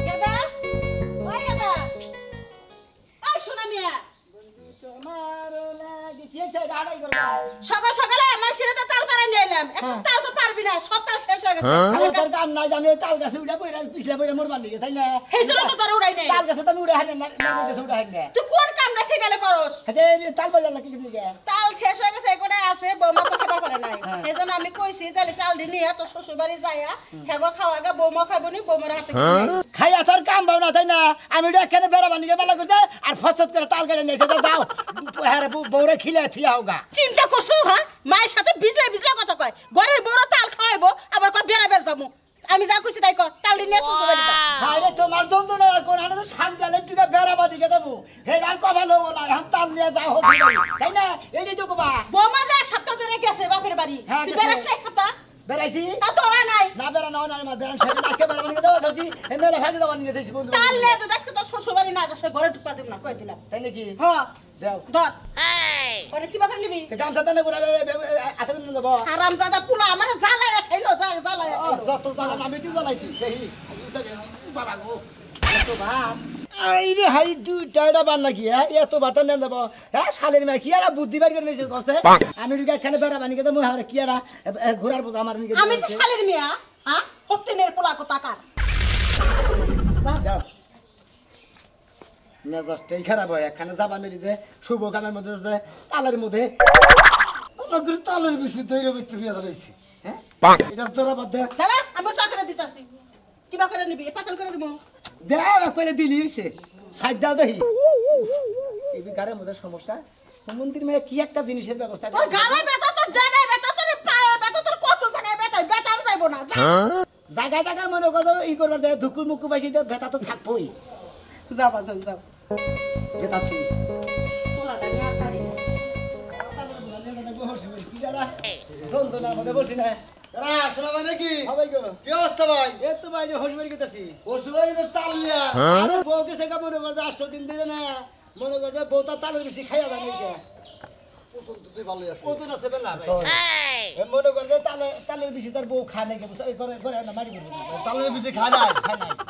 গেদা ওই গেদা ওই শোনা মিয়া সকাল সকালে আমার সিঁড়িতে তাল পাড়া নিয়ে এলাম একটু তাল তো পারবি না সব তাল শেষ হয়ে গেছে আমার কাম নাই আমি তাল গাছে উড়া বইরা পিছলা বইরা মরবার নিগে তাই না এই জন্য তো তোর উড়াই নাই তাল গাছে তো আমি উড়া হাই না নারকেল গাছে উড়া হাই না তুই কোন কামটা শিখালে করস আচ্ছা তাল বইলা না কিছু নিগে তাল শেষ হয়ে গেছে এগুলো আছে বৌমা তো খাবার পারে নাই সেজন্য আমি কইছি তাহলে চাল দি নিয়ে তোর শ্বশুর বাড়ি যাইয়া হেগর খাওয়াগা বৌমা খাবনি বৌমার হাতে খাইয়া তোর কাম বাও না তাই না আমি ওটা এখানে বেড়া বানিয়ে বেলা করছে আর ফসত করে তাল কেটে নিয়েছে যাও হ্যাঁ বউরে খিলে থিয়া হোগা চিন্তা করছো হ্যাঁ মায়ের সাথে বিজলা বিজলা কথা কয় ঘরের বউরা তাল খাওয়াইবো আবার কয় বেড়া বের যাবো আমি যা কইছি তাই কর তাল দি নিয়ে শ্বশুর বাড়ি যা আরে তোমার যন্ত্রণা আর কোন আনে শান্তালে টুকা বেড়া বানিয়ে দেবো হে আর কবা লবো না এখন তাল নিয়ে যাও হোক তাই না এইটাই তো কবা বৌমা যে এক সপ্তাহ ধরে গেছে বাপের বাড়ি তুই বেড়াস না এক সপ্তাহ বেড়াইছি তা তোরা নাই না বেড়া না আমার বেড়ান সাথে আজকে বেড়া বানিয়ে দেবো চাচ্ছি এই মেরে ভাগে দেবো নিয়ে যাইছি বন্ধু তাল নিয়ে যদি আজকে তোর শ্বশুর বাড়ি না যা সে ঘরে ঢুকা দেব না কই দিলাম তাই নাকি হ্যাঁ দাও ধর ওরে কি বাকার নিবি গামছা টানে পুরা আতে করে দেবো হারামজাদা পুলা আমারে জ্বালায়া খাইলো জ্বালায়া খাইলো যত জ্বালা আমি কি জ্বালাইছি দেখি বাবা গো এত ভাত এই রে হাই দুইটা বান নাকি হ্যাঁ এত ভাত নেন দেবো হ্যাঁ শালের মেয়ে কি আর বুদ্ধি বাড়ি করে নিয়েছে কছে আমি এখানে বেড়া বানিয়ে দেবো আর কি আর ঘোরার বোঝা আমার নিকে আমি তো শালের মিয়া হ্যাঁ হপ্তেনের পোলা কথা কার যাও মেজাজটাই খারাপ হয় এখানে যাবা মেরি যে শুভ কামের মধ্যে তালের মধ্যে তালের বেশি তৈরি বুঝতে বিয়ে ধরেছি হ্যাঁ এটা তোরা বাদ দে দাদা আমি চা করে দিতাছি কিবা করে নিবি পাতল করে দিব দেও কইলে দিলি সে সাইড দাও দেখি এই গারের মধ্যে সমস্যা মন্দির মেয়ে কি একটা জিনিসের ব্যবস্থা তোর গালে ব্যথা তোর ডানে ব্যথা তোর পায়ে ব্যথা তোর কত জায়গায় ব্যথা ব্যথা আর যাইবো না জায়গায় জায়গায় মনে করো ই করবার দে ধুকুর মুকু পাইছি তো ব্যথা তো থাকবোই যাবা যাও ব্যথা তুই পোলাটা নিয়ে আর পারি কি জানা যন্ত্রণার মধ্যে বসি না শোনা ভাই নাকি সবাই গো কি অবস্থা ভাই এ তো ভাই যে হরিবাড়ি গেছি ওষুধ তাল লিয়া আরে বউকে সেকা মনে করছে 8 দিন ধরে না মনে করছে বউ তার তালের বেশি খাইয়া জানি কে ওষুধ তো ভালোই আছে কত না সেবেলা ভাই মনে করছে তালের বেশি তার বউ খায় নাকি করে করে না মারি করবে তালের বেশি খায় নাই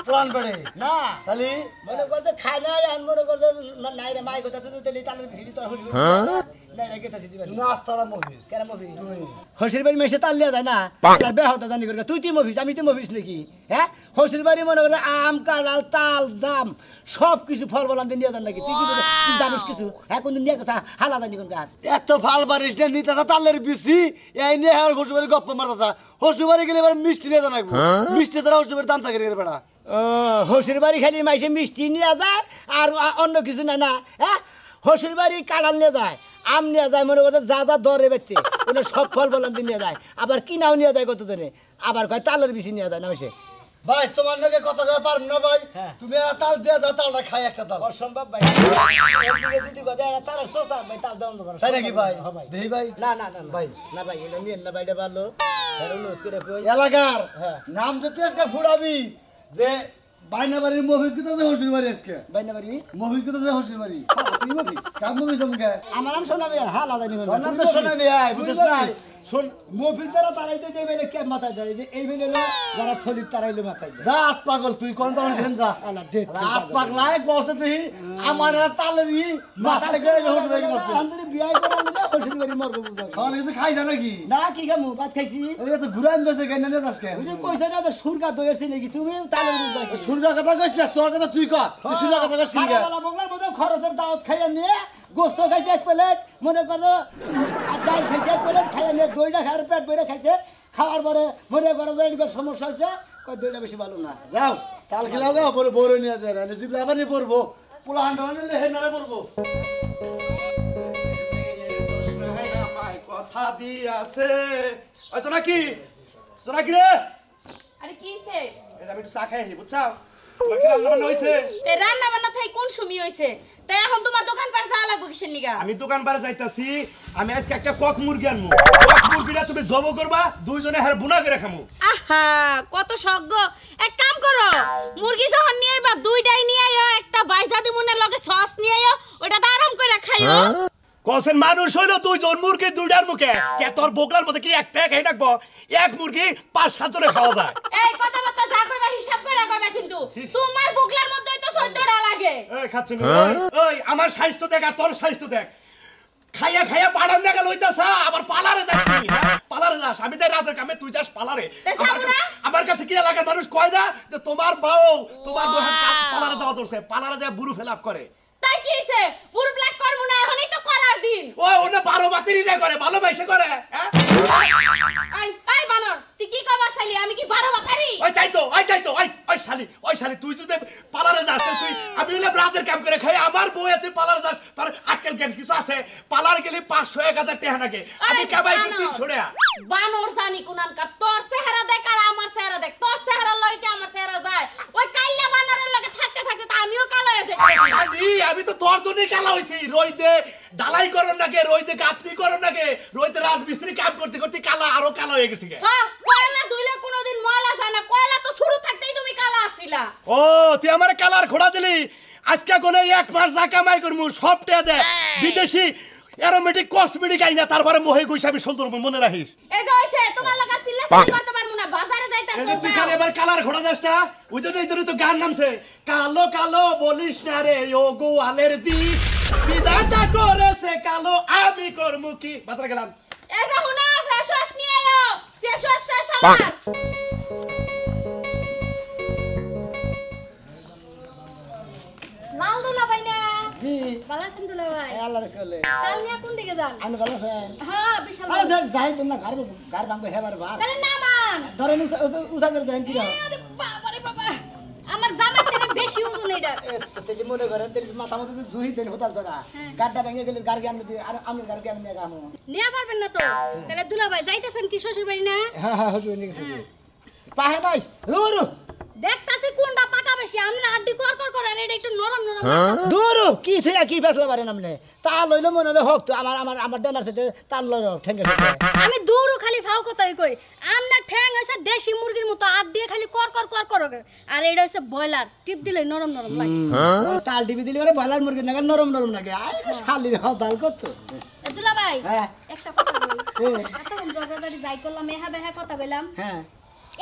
পুরান পেড়ে না তালি মনে করছে খায় নাই আর মনে করছে নাই রে মাই কথা তো তেলি তালের বেশি তোর হসবি নাই রে কেতাছি দিবা নাস্তারা মহিস কেন মফি হসির বাড়ি মেশে তাল লিয়া যায় না আর বেহতা জানি করে তুই মফিস আমি তো মফিস নাকি হ্যাঁ হসির বাড়ি মনে করে আম কাঁঠাল তাল জাম সব কিছু ফল বলাম দিয়ে নিয়ে যান নাকি তুই কি জানিস কিছু হ্যাঁ কোনদিন নিয়ে গেছা হালা জানি কোন কার এত ভাল বারিস না নিতে তালের বেশি এই নিয়ে আর হসুবাড়ি গপ্প মারতা হসুবাড়ি গেলে এবার মিষ্টি নিয়ে জানাবো মিষ্টি তারা হসুবাড়ির দাম থাকে রে বেড়া হসির বাড়ি খালি মাইসে মিষ্টি নিয়ে যায় আর অন্য কিছু না না হ্যাঁ হসির বাড়ি কাঁঠাল নিয়ে যায় আম নিয়ে যায় মনে করছে যা যা দরে বেচতে কোনো সব ফল বলাম দিয়ে নিয়ে যায় আবার কিনাও নিয়ে যায় কতজনে আবার কয় তালের বেশি নিয়ে যায় না মাসে ভাই তোমার লগে কথা কয়ে পারব না ভাই তুমি আর তাল দিয়ে দাও তালটা খাই একটা তাল অসম্ভব ভাই এদিকে যদি কথা তালের সোসা ভাই তাল দাও না তাই নাকি ভাই দেই ভাই না না না ভাই না ভাই এটা নিয়ে না ভাইটা ভালো অনুরোধ করে কই এলাকার নাম যদি আজকে ফুড়াবি যে বাইনা বাড়ির মফিজ কে তাতে হসুর বাড়ি আজকে বাইনা বাড়ি মফিজ কে তাতে হসুর বাড়ি তুই মফিজ কাম মফিজ আমাকে আমার নাম শোনাবে হ্যাঁ লাদা নিবেন নাম তো শোনাবি আয় বুঝছ না শোন মফিজ যারা তারাইতে যে বেলে কে মাথায় দেয় যে এই বেলে যারা সলিড তারাইলে মাথায় দেয় যা আত পাগল তুই কোন তো দেন যা আলা ডেট আত পাগলাই কষ্ট দেই আমার তালে দি মাথায় গেলে হসুর বাড়ি করতে আন্দরে বিয়াই করে নিলে হসুর বাড়ি মরবো বুঝা তাহলে কিছু খাই যা নাকি না কি খামু ভাত খাইছি এই তো ঘুরান দছে কেন না আজকে ওই যে কইছে না তো সুরকা দইছি নাকি তুমি তালের বুঝা সুরগা কথা কইছ না তোর কথা তুই কর তুই সুরগা কথা কইছ কি খাওয়ালা বগলার মধ্যে খরচের দাওয়াত খাইয়া নিয়ে গোস্ত খাইছে এক প্লেট মনে করো ডাল খাইছে এক প্লেট খাইয়া নিয়ে দইটা খাওয়ার পেট ভরে খাইছে খাওয়ার পরে মনে করো যে এদিকে সমস্যা হয়েছে কই দইটা বেশি ভালো না যাও কাল খেলাও গা পরে বড় নিয়ে যায় না জিবলা আবার নি পড়বো পোলা হান্ডা নিলে হে নারে পড়বো কথা দিয়াছে ওই তো নাকি রে আরে কি হইছে এই আমি একটু চা খাই বুঝছাও বাকি রান্না বান্না হইছে এ রান্না বান্না থাই কোন সময় হইছে তাই এখন তোমার দোকান পার যাওয়া লাগবে কিসের নিগা আমি দোকান পারে যাইতাছি আমি আজকে একটা কক মুরগি আনমু কক মুরগিটা তুমি জব করবা দুইজনে হার বুনা করে খামু আহা কত শখ এক কাম করো মুরগি যখন নিয়ে আইবা দুইটাই নিয়ে আইও একটা বাইজা দিমুনের লগে সস নিয়ে আইও ওটা আরাম করে খাইও কসেন মানুষ হইলো তুই জন মুরগি দুইটার মুখে কে তোর বোকলার মধ্যে কি একটা খাই রাখবো এক মুরগি 5-7 জনে খাওয়া যায় এই কথাবার্তা যা কইবা হিসাব করে কইবা কিন্তু তোমার বুকলার মধ্যেই তো 14টা লাগে এই খাচ্ছিস ওই আমার স্বাস্থ্য দেখ আর তোর স্বাস্থ্য দেখ খাইয়া খাইয়া পাড়ার নাগা লইতাছা আবার পালারে যাস তুই হ্যাঁ পালারে যাস আমি যাই রাজার কামে তুই যাস পালারে আমার কাছে কি লাগে মানুষ কয় না যে তোমার বউ তোমার বউ পালারে যাওয়া দরছে পালারে যায় বুড়ু ফেলাপ করে তাই কি হইছে পুরো ব্ল্যাক করব না এখনই তো করার দিন ওই ওনে 12 বাতিরি না করে ভালোবাসে করে হ্যাঁ এই বানর তুই কি কবার চাইলি আমি কি 12 বাতারি ওই তাই তো ওই শালি তুই যদি পালারে যাস তুই আমি হলে রাজের কাম করে খাই আমার বউ তুই পালারে যাস তোর আক্কেল জ্ঞান কিছু আছে পালার গেলে 500-1000 টাকা লাগে আমি কামাই করতে ছড়ে বানর জানি কোনানকার তোর চেহারা দেখ আর আমার চেহারা দেখ তোর চেহারার লগে কি আমার চেহারা যায় ওই কাইলা বানরের লগে থাকতে থাকতে তো আমিও কালো হয়ে যাই আমি তো তোর জন্যই কালা হইছি রইতে ডালাই করন নাকি রইতে গাঁথনি করন নাকি রইতে রাজমিস্ত্রি কাম করতে করতে কালা আরো কালো হয়ে গেছি হ্যাঁ কয়লা ধুইলে কোনোদিন ময়লা যায় না কয়লা তো শুরু থাকতেই তুমি কালা আসছিলা ও তুই আমার কালার খোড়া দিলি আজকে কোনে 1 মাস যা কামাই করমু সব টিয়া দে বিদেশি অ্যারোমেটিক কসমেটিক আইনা তারপরে মোহে কইছে আমি সুন্দর মনে রাখিস এই যে হইছে তোমার লাগা সিল্লাসি করতে পারমু না বাজারে যাইতাছ এই যে তুই খালি এবার কালার খোড়া দাসটা ওই জন্য তো গান নামছে কালো কালো বলিস না রে ও গো অ্যালার্জি বিধাতা করেছে কালো আমি করমু কি বাজারে গেলাম এই যে হুনা ফেস ওয়াশ নিয়ে আয়ো ফেস ওয়াশ শেষ আমার লাল দুলা ভাই না জি ভালো আছেন দুলা ভাই আল্লাহ রাসূলে কাল নিয়ে কোন দিকে যান আমি ভালো আছেন হ্যাঁ বিশাল আরে যাই দেন না ঘর ভাঙবে হেবার বার তাহলে না মান ধরেন উঠা করে দেন কি রে আরে বাবা রে বাবা আমার জামা থেকে বেশি ওজন এটা তো তেলি মনে করেন তেলি মাথা মধ্যে জুহি দেন হতাল তোরা গাড্ডা ভেঙে গেলে গাড়ি আমি দিই আর আমি গাড়ি আমি নিয়ে গামু নিয়ে পারবেন না তো তাহলে দুলা ভাই যাইতেছেন কি শ্বশুর বাড়ি না হ্যাঁ হুজুর নিয়ে গেছে পাহে নাই দূর দেখতাছি কোনটা পাকা বেশি আমরা আড্ডি কর কর করেন এটা একটু নরম নরম দূর কি থেকে কি ফেসলা পারেন আপনি তা লইলো মনে হয় হোক তো আমার ডেনার সাথে তার লইলো ঠেঙ্গে আমি দূরও খালি ফাও কথাই কই আমনা ঠ্যাং হইছে দেশি মুরগির মতো আট দিয়ে খালি কর কর কর কর আর এটা হইছে ব্রয়লার টিপ দিলে নরম নরম লাগে তাল টিভি দিলে করে ব্রয়লার মুরগি নাকি নরম নরম লাগে আরে শালির হতাল কত দুলা ভাই হ্যাঁ একটা কথা বলি এতক্ষণ জগদারি যাই করলাম এহা বেহা কথা কইলাম হ্যাঁ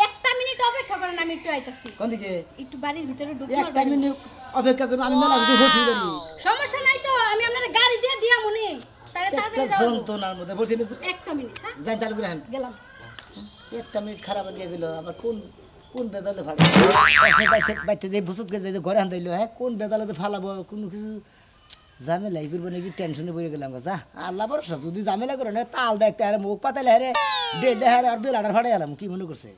একটা মিনিট অপেক্ষা করেন আমি একটু আইতাছি কোন দিকে একটু বাড়ির ভিতরে ঢুকে একটা মিনিট অপেক্ষা করুন আমি মেলা কিছু বসে করি সমস্যা নাই তো আমি আপনার গাড়ি দিয়ে দিয়া মনে তাহলে তাড়াতাড়ি যাও যন্ত্রণার মধ্যে বসে একটা মিনিট হ্যাঁ যাই চালু করে গেলাম একটা মিনিট খারাপ হয়ে গেল আবার কোন বেদালে ফাড়ে বাইতে যে বুসুত করে যে ঘরে আনতে হ্যাঁ কোন বেদালে ফালাবো কোনো কিছু ঝামেলাই করবো নাকি টেনশনে পড়ে গেলাম যা আল্লাহ ভরসা যদি ঝামেলা করে না তাল দেখতে আরে মুখ পাতালে হারে ডেলে হারে আর বেলাটার ফাড়ে এলাম কি মনে করছে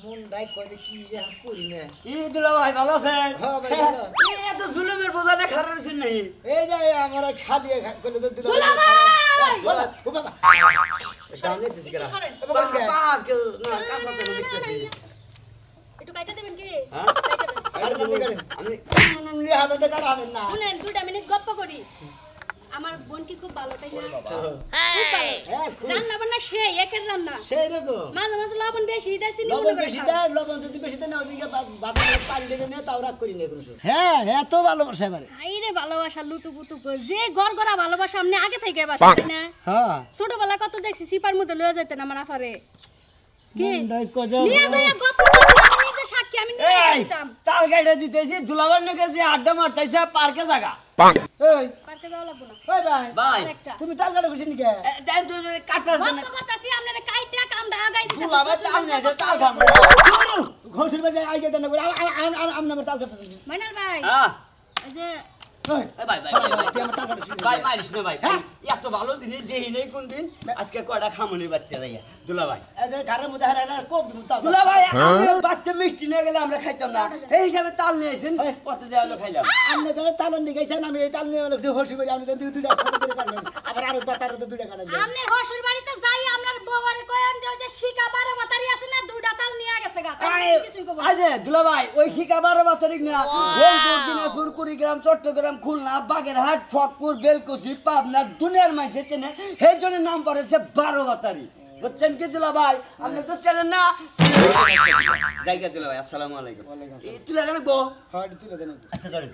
মন ডাই কয় যে কি যে করি না কি দুলা ভাই ভালো আছেন হ্যাঁ ভাই ভালো। এত জুলুমের বোঝা না খারাপ ছিল নাই এই যে আমরা খালিয়ে করলে তো দিলাম দুলা ভাই ও বাবা সামনে দিছি করা সরেন। বাবা কেউ না কাছাতে দেখতেছি একটু কাইটা দেবেন কি হ্যাঁ? কাইটা দেন আরে মনে করেন আমি নিয়ে হবে তো কাটা হবেন না শুনেন 2টা মিনিট গপ্প করি আমার বোন কি খুব ভালো তাই না খুব ভালো হ্যাঁ খুব রান্না বান্না সেই একের রান্না সেই রকম মাঝে মাঝে লবণ বেশি দেশি নি মনে লবণ করে বেশি খাও। দেয় লবণ যদি বেশি দেয় না ওদিকে বাজারে পানি ঢেলে নিয়ে তাও রাগ করি না কোনো সময়। হ্যাঁ এত ভালোবাসা এবারে আইরে ভালোবাসা লুতু পুতু কই যে গড়গড়া ভালোবাসা আপনি আগে থেকে বাসা তাই না হ্যাঁ ছোটবেলা কত দেখছি সিপার মধ্যে লয়ে যাইতেন আমার আফারে কি মন্ডাই কজা নিয়ে যাইয়া গপ্প করতে আমি নিজে সাক্ষী আমি নিয়ে এই দিতাম তাল গাড়ি দিতেছি দুলাবার নাকি যে আড্ডা মারতাইছে পার্কে জায়গা এই পার্কে যাওয়া লাগবো না ওই ভাই ভাই একটা তুমি তাল কাটা খুশি নিকে দেন তুই কাটার জন্য গপ্প করতেছি আপনারা কাইটা কামটা আগাই দিতেছি দুলাবার তাল নাই যে তাল খাবো ঘোষের বাজে আইগে দেন করে আম নামের তাল কাটা মাইনাল ভাই হ্যাঁ এই যে ওই এই ভাই ভাই তুই আমার তাল কাটা শিখবি ভাই মারিস না ভাই হ্যাঁ? এত ভালো জিনিস যেই নেই কোন দিন আজকে কয়টা খামনি বাচ্চা যাইয়া দুলা ভাই এই যে ঘরের মধ্যে হারা না কোপ দিমু তাল দুলা ভাই আমি বাচ্চা মিষ্টি নিয়ে গেলে আমরা খাইতাম না এই হিসাবে তাল নিয়ে আইছেন পথে দেওয়া হলো খাইলাম আমনে তো তাল নিয়ে গেছেন আমি এই তাল নিয়ে লাগছে হসি বাড়ি আমি দুইটা ফটো করে কাটলাম আবার আরো বাতারে তো দুইটা কাটলাম আপনার হসুর বাড়িতে যাই আপনার বউয়ারে কয়ান যে ওই যে শিকা 12 বাতারি আছে না 2টা তাল নিয়ে গেছে গা তাই কিছুই কব না। আজে দুলা ভাই ওই শিকা 12 বাতারিক না রংপুর দিনাজপুর কুড়িগ্রাম চট্টগ্রাম খুলনা বাগেরহাট ফকপুর বেলকুচি পাবনা দুনিয়ার মাঝে চেনে সেই জন্য নাম পড়েছে 12 বাতারি বুঝছেন কি দুলা ভাই আপনি তো চেনেন না জায়গা দুলা ভাই আসসালামু আলাইকুম এই তুলে জানো গো হ্যাঁ তুলে দেন আচ্ছা ধরেন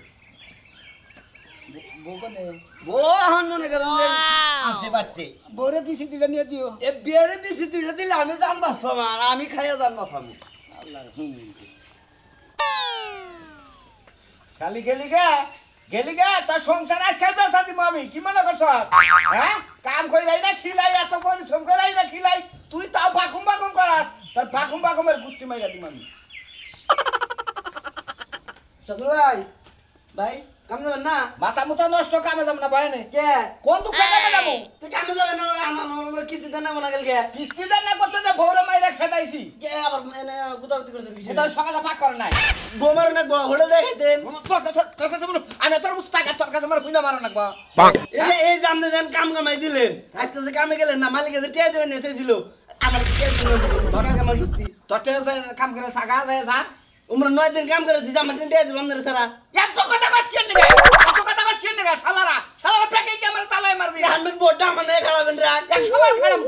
বউ এখন মনে করেন যে আসে বাড়তে বরে পিছি দিলে নিয়ে দিও এ বিয়ারে দিছি তুইটা দিলে আমি জানবাস পাবো আর আমি খাইয়া জানবাস আমি শালি গেলি গে তোর সংসার আজ খাইবে সাথী আমি কি মনে করছ হ্যাঁ কাম কইলাই না খিলাই এত পরিশ্রম কইলাই না খিলাই তুই তাও বাকুম করাস তোর বাকুমের গুষ্টি মাইরা দিম আমি সকল ভাই ভাই কামে যাবেন না মাথা মুথা নষ্ট কামে যাম না বাইনে কে কোন দুঃখ কামে যাবো তুই কামে যাবেন না আমার কিস্তি দেন না মনে গেল কে কিস্তি দেন না করতে যে ভৌরে মাইরা খেদাইছি কে আবার এনে গুতাগুতি করছেন কি এটা সকালে পাক করে নাই বোমার না হোটেল দেখাইতেন তোর কাছে বলো আমি তোর মুস্তাক তোর কাছে আমার বুইনা মারো নাকবা এই যে আপনি দেন কাম কামাই দিলেন আজকে যে কামে গেলেন না মালিক যে টিয়া দেবেন এসেছিল আমার তোর কাছে আমার কিস্তি তোর কাম করে সাগা যায় যা উমরা 9 দিন কাম করে দিছি আমার টিয়া দেব আপনার সারা এত কথা কস কেন নিগা শালারা প্যাকেজ ক্যামেরা চালাই মারবি হান্ড্রেড বোর্ডটা মানে খারাপেন রাখ 100 বার খারাপ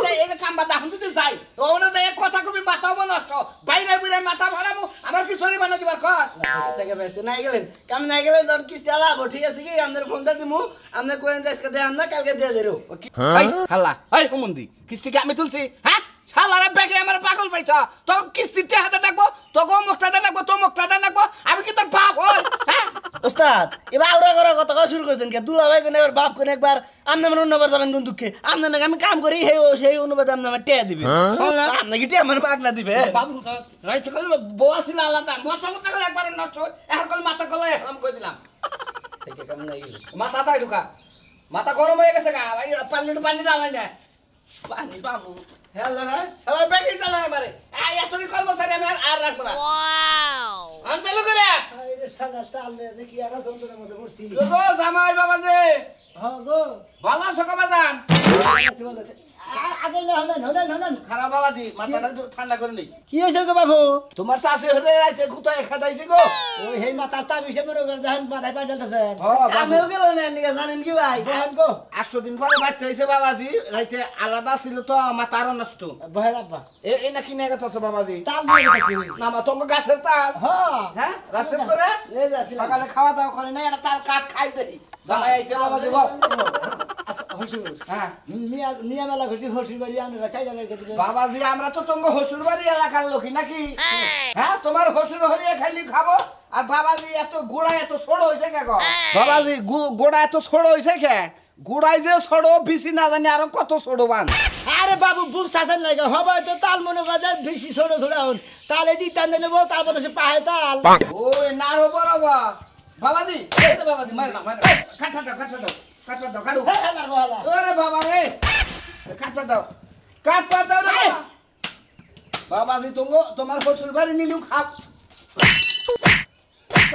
ভাই এই কাম বাদ হুন দিতে যাই ওনা যে কথা কবি মাথাও নষ্ট বাইরে বাইরে মাথা ভাড়ামু আমার কি শরীর বানা দিবার কস টাকা বেশি নাই গেলেন কাম নাই গেলেন তোর কিস্তি আলাবো ঠিক আছে কি আমাদের ফোনটা দিমু আপনি কোয়েন আজকে দেন না কালকে দিয়ে দেরো ভাই খালা এই হুমন্দি কিস্তি কি আমি তুলছি হ্যাঁ শালারা ব্যাগে আমার পাগল পাইছা তো কিস্তিতে হাতে রাখবো তো মুখটা দেন রাখবো তো মুখটা দেন রাখবো আমি কি তোর বাপ হই হ্যাঁ ওস্তাদ এবার আউরা করার কথা শুরু করছেন কে দুলা ভাই কোন এবার বাপ কোন একবার আপনি আমার অন্যবার যাবেন কোন দুঃখে আপনি নাকি আমি কাম করি সেই অনুবাদ আপনি আমার টেয়া দিবে আপনি কি টেয়া আমার পাগলা দিবে বাবু রাইছে কল বউ আসিল আলাদা মাথা মুথা করে একবার নষ্ট এখন কল মাথা কল হেলাম কই দিলাম থেকে কাম নাই মাথা তাই ঢুকা মাথা গরম হয়ে গেছে গা ভাই পানি ডালাই না পানি পামু হেলা না সবাই ব্যাগে চালায় মারে এই এতনি কর্মচারী আমি আর রাখবো না ওয়াও আন চালু করে আরে শালা তালে দেখি আর যন্ত্রের মধ্যে পড়ছি গো জামাই বাবা যে হ্যাঁ গো ভালো আছো বাবাজান আগে না হলেন খারাপ বাবাজি মাথাটা একটু ঠান্ডা করে নি কি হয়েছে গো বাবু তোমার শাশি হলে আইছে গুতা খাদাইছে গো ওই হেই মাথার তাপ হিসেবে মনে করে দেখেন মাথায় পাই জ্বলতেছেন কামেও গেল না এদিকে জানেন কি ভাই বহেন গো 8 দিন পরে বাচ্চা হইছে বাবাজি রাইতে আলাদা ছিল তো মাথার নষ্ট বহেন আব্বা এই না কিনে গেছে বাবাজি তাল নিয়ে গেছি না মা তোমার গাছের তাল হ্যাঁ হ্যাঁ গাছের করে এই যাচ্ছি সকালে খাওয়া দাওয়া করে না এটা তাল কাঠ খাই দেই জামাই আইছে বাবাজি গো হসুর হ্যাঁ মিয়া মেলা ঘুরছি হসুর বাড়ি আমরা কাইলা রেখে দিলে বাবাজি আমরা তো তোমার হসুর বাড়ি এলাকার লোকই নাকি হ্যাঁ তোমার হসুর হরিয়ে খাইলি খাবো আর বাবাজি এত গোড়া এত ছোড় হইছে কে গো বাবাজি গোড়া এত ছোড় হইছে কে গোড়াই যে ছোড় বিসি না জানি আর কত ছোড় বান আরে বাবু বুঝতেছেন লাগে হবে তো তাল মনে করে বেশি ছোট ছোট হন তালে দিতান নেবো তারপর সে পাহে তাল ওই নারো বড়বা বাবাজি এই যে বাবাজি মার না কাটা দাও কাটু ওরে বাবা রে কাটটা দাও রে বাবাজি তোমার হসুর বাড়ি নিলু খাপ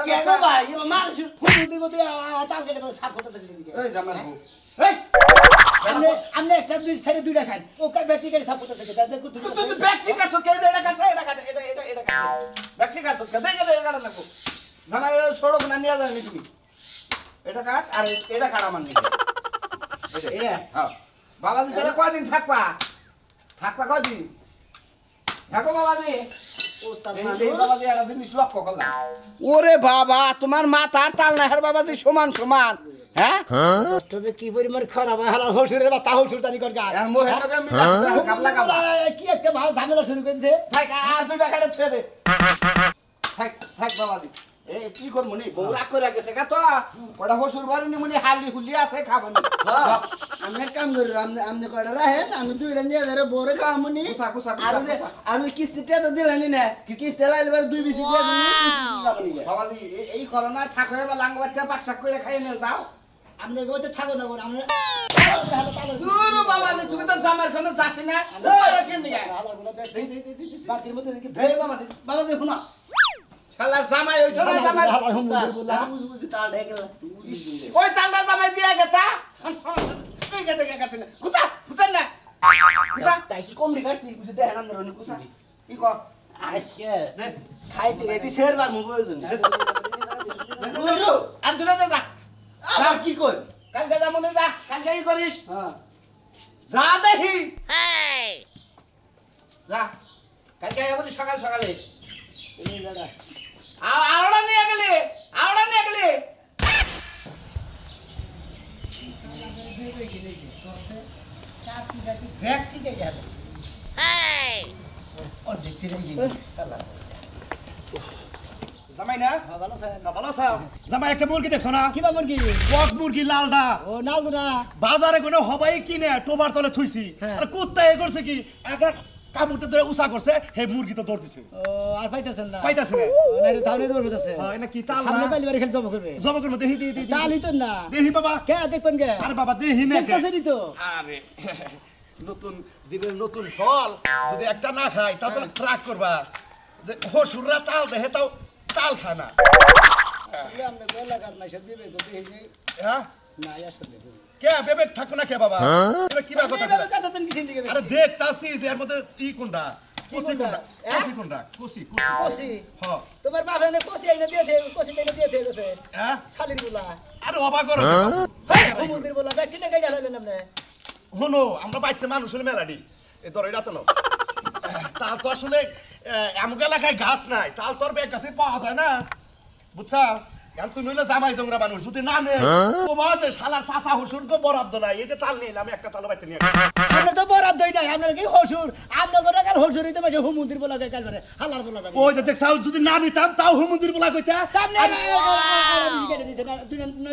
কে গো ভাই এবার মার হুম দিব তো তাল কেটে সাপ করতে থাকি এই জামাই এই আমনে একটা দুই সাইডে দুইটা খান ও কা ব্যাটারি গাড়ি সাপ করতে থাকি দেখো তুমি তুই ব্যাটারি কাটছো কে এটা কাটছে এটা ব্যাটারি কাটছো কে এটা কাটা লাগবো জামাই সড়ক না নিয়ে যাবে তুমি এটা কাট আর এটা কাটা মান নিবে এটা হ্যাঁ বাবাজি তাহলে কয়দিন থাকবা কয়দিন থাকো বাবাজি বাবাজি একটা জিনিস লক্ষ্য করলাম ওরে বাবা তোমার মাথার তাল না হের বাবাজি সমান হ্যাঁ যে কি পরিমাণ খারাপ হয় হালা হসুরের বা তা হসুর জানি কর গা আর মোহে লগে মিলা কাবলা কি একটা ভালো ঝামেলা শুরু করেছে থাক আর দুইটা খাইতে ছুঁয়ে দে থাক বাবাজি এ কি করবো নি বউ রাগ করে গেছে গা তো কটা হসুর বাড়ি নি মনে হালি হুলি আছে খাবো নি আমি এক কাম করি আপনি কয়টা রাহেন আমি দুইটা নিয়ে যারে বরে খামুনি কুসা আর কিস্তিটা তো দিলেনি না কিস্তি লাইলে দুই বিসি দিয়ে দিনি বাবাজি এই করোনা থাক হয়ে বা লাঙ্গবাচ্চা পাকশাক করে খাইয়ে নিয়ে যাও আপনি এগোতে থাকো না কোন আমরা দুরু বাবাজি তুমি তো জামার কোনো জাতি না কেন নিয়ে বাতির মধ্যে দেখি এই বাবাজি শুনো শালা জামাই হইছ না জামাই বুঝি তার ঢেকেলা ওই তালটা জামাই দিয়া গেতা তুই গেতে কাটে না কুতা না তাই কি কম রিগার্সি বুঝি দেখেন আমরা অনেক কুসা কি কর আজকে খাইতে খাইতে শেরবার মু প্রয়োজন বুঝলো আর দূরে যা আর কি কই কালকে যা মনে যা কালকে কি করিস হ্যাঁ যা দেখি যা কালকে বলি সকালে এই দাদা আওড়া নিয়ে গেলি জামাই না ভালো আছে না ভালো আছো জামাই একটা মুরগি দেখছো না কিবা মুরগি কক মুরগি লালডা ও নালগুনা বাজারে কোনো হবাই কিনে টোবার তলে থুইছি আর কুত্তা এ করছে কি একটা কামড়তে ধরে উসা করছে হে মুরগি তো দৌড় দিছে ও আর পাইতাছেন না পাইতাছে না না রে তাহলে দৌড় করতেছে হ্যাঁ এটা কি তাল সামনে না পাইলে বারে খেল জমা করবে জমা করব দেহি দেহি দেহি তালই তো না দেহি বাবা কে দেখবেন কে আরে বাবা দেহি না দেখতেছেনই তো আরে নতুন দিনের নতুন ফল যদি একটা না খাই তাহলে ট্রাক করবা যে হসুররা তাল দেহে তাও তাল খায় না আসলে আমরা গোলা কার মাইসা দিবে গতি হই হ্যাঁ না আসলে কে বেবেক থাকো না কে বাবা এটা কি কথা এইভাবে কাটাতেন কি দিকে আরে দেখতাছি যে এর মধ্যে ই কোনটা কুসি কোনটা কুসি কোনটা কুসি কুসি কোসি হ্যাঁ তোমার বাপ এনে কোসি আইনা দিয়েছে কোসি আইনা দিয়েছে গেছে হ্যাঁ খালির গুলা আরে অবাক করো ও মন্দির বলা ব্যাগ কিনে গাইডা হলেন আপনি হনো আমরা বাইতে মানুষ হলে মেলাডি এই ধর এটা তো না তাল তো আসলে এমন এলাকায় গাছ নাই তাল তোর ব্যাগ গাছে পাওয়া যায় না বুঝছা এখন তুমি হইলে জামাই জংরা মানুষ যদি না নে তোমার যে শালার চাচা হুসুরকে বরাদ্দ নাই এই যে তাল নিলাম একটা তাল বাইতে নিয়ে আমরা তো বরাদ্দ দই নাই আপনার কি হসুর আমরা করে কাল হসুরই তো মাঝে হুমন্দির বলা কাল বারে হালার বলা জানি ওই যে দেখছাও যদি না নিতাম তাও হুমন্দির বলা কইতা আপনি কেটে দিতেন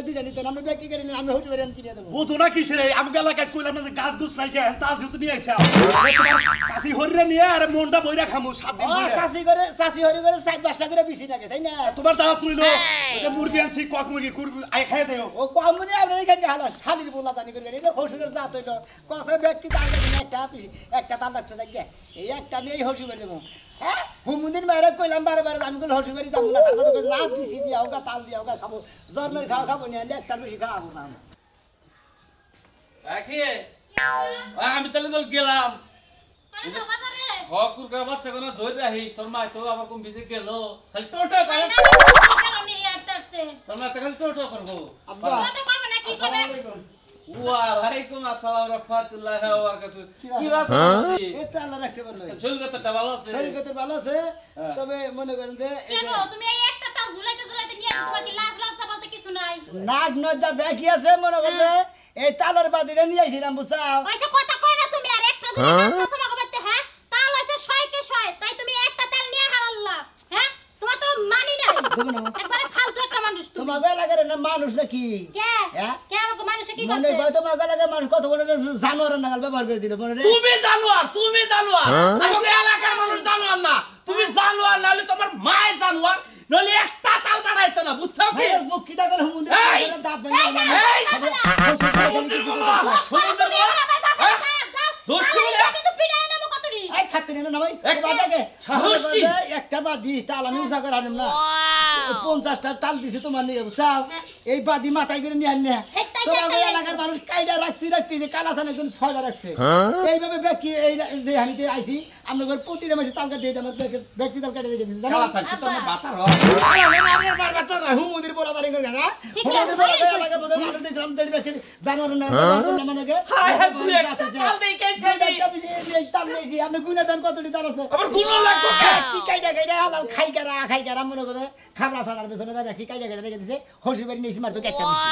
দুইটা নিতেন আমরা ব্যাগ কেটে নিলাম আমরা হসুর বাড়ি কিনে দেবো বুঝো না কিসের আমাকে এলাকায় কইলাম না যে গাছ গুছ নাই কেন তাল যেহেতু নিয়ে আইসা চাষি হরিরে নিয়ে আরে মনটা বইরা খামু 7 দিন ও চাষি হরি করে 7-5টা করে বেশি লাগে তাই না তোমার দাওয়াত তুইলো ওই যে মুরগি আনছি কক মুরগি আই খাই দেও ও কম মনে আপনার এখানে হালাস হালির বলা জানি করে এটা হসুরের জাত হইল কসে ব্যাগ কি তাল লাগে একটা পিছি একটা তাল লাগছে দেখ এই একটা নিয়েই হসু বের দেবো হ্যাঁ হুমুদিন বাইরে কইলাম বারে আমি কইলে হসু বাড়ি যাবো না তার মধ্যে না পিছি দিয়া হোক তাল দিয়া হোক খাবো জন্মের খাওয়া খাবো না একটার বেশি খাওয়াবো না আমি তাহলে গেলাম মানে তো বাজারে হকুর করে বাচ্চা কোনো ধরে রাখিস তোর মা তো আবার কোন ভিজে গেল খালি টোটো করে কেন নি আর তারতে তোর মা তো খালি টোটো করবো আব্বা কত করবে না কি করবে ওয়ালাইকুম আসসালাম রাহমাতুল্লাহি ওয়া বারাকাতুহু কি বাসা এই তো আল্লাহ রাখছে বললো শরীর কতটা ভালো আছে শরীর কত ভালো আছে তবে মনে করেন যে কেন তুমি এই একটা তাল ঝুলাইতে নিয়ে আসো তোমার কি লাজ লজ্জা বলতে কিছু নাই নাক নজা ব্যাকি আছে মনে করেন যে এই তালের বাদিরে নিয়ে আইছিলাম বুঝছাও ওইসব কথা কই না তুমি আর একটা দিন রাস্তা তোমাকে বলতে হ্যাঁ তাল হইছে 100 কে 100 তাই তুমি একটা তাল নিয়ে হারাল্লা হ্যাঁ তোমার তো মানি নাই দেবো না একবারে ফালতু একটা মানুষ তুমি তোমাকে লাগারে না মানুষ নাকি কে হ্যাঁ? কে আমাকে মানুষে কি মনে করছে কয় তোমাকে লাগে মানুষ কত বড় জানোয়ারের নাগাল ব্যবহার করে দিল মনে রে তুমি জানোয়ার আমাকে এলাকার মানুষ জানোয়ার না তুমি জানোয়ার না হলে তোমার মায়ের জানোয়ার নলে একটা তাল বানাইতো না বুঝছো কি ভাইয়ের মুখ কি দাদা হুমুন্দি এই! দাঁত ভাঙা এই! সমুদ্রের বলা সমুদ্রের বলা দোষ করে কিন্তু পিড়ায় নামো কতরি এই খাতে না না ভাই একটা বাদাকে সাহস কি? একটা বাদি তাল আমি উসা করে আনম না 50টা তাল দিছি তোমার নিয়ে বুঝছাও এই বাদি মাথায় করে নিয়ে আননে তোমাকে এলাকার মানুষ কাইডা রাখতে যে কালা থানা কোন 6টা রাখছে এইভাবে ব্যাকি এই যে হানিতে আইছি আমরা ঘর প্রতিটা মাসে তাল কাটে আমার ব্যাকি তাল কাটে রেখে দিছি জানো খেলা থাকতে তো আমার বাতার হয় আপনার বারবার তো হুমুদির বলা দাঁড়ি করে না ঠিক হুমুদির আছে, বলা ঠিক আছে। এলাকার মধ্যে মানুষ দেখলাম দেড় ব্যাকি বানর না মানে হায় হায় তুই একটা তাল দেই কেছে একটা বেশি তাল দিয়েছি আপনি গুনা দেন কতটি তাল আছে আবার গুণ লাগবে কে কি কাইডা হালাও খাই কারা মনে করে খাবলা ছাড়ার পেছনে রাখি কাইডা রেখে দিছে হসি বাড়ি নিয়েছি মারতো একটা বেশি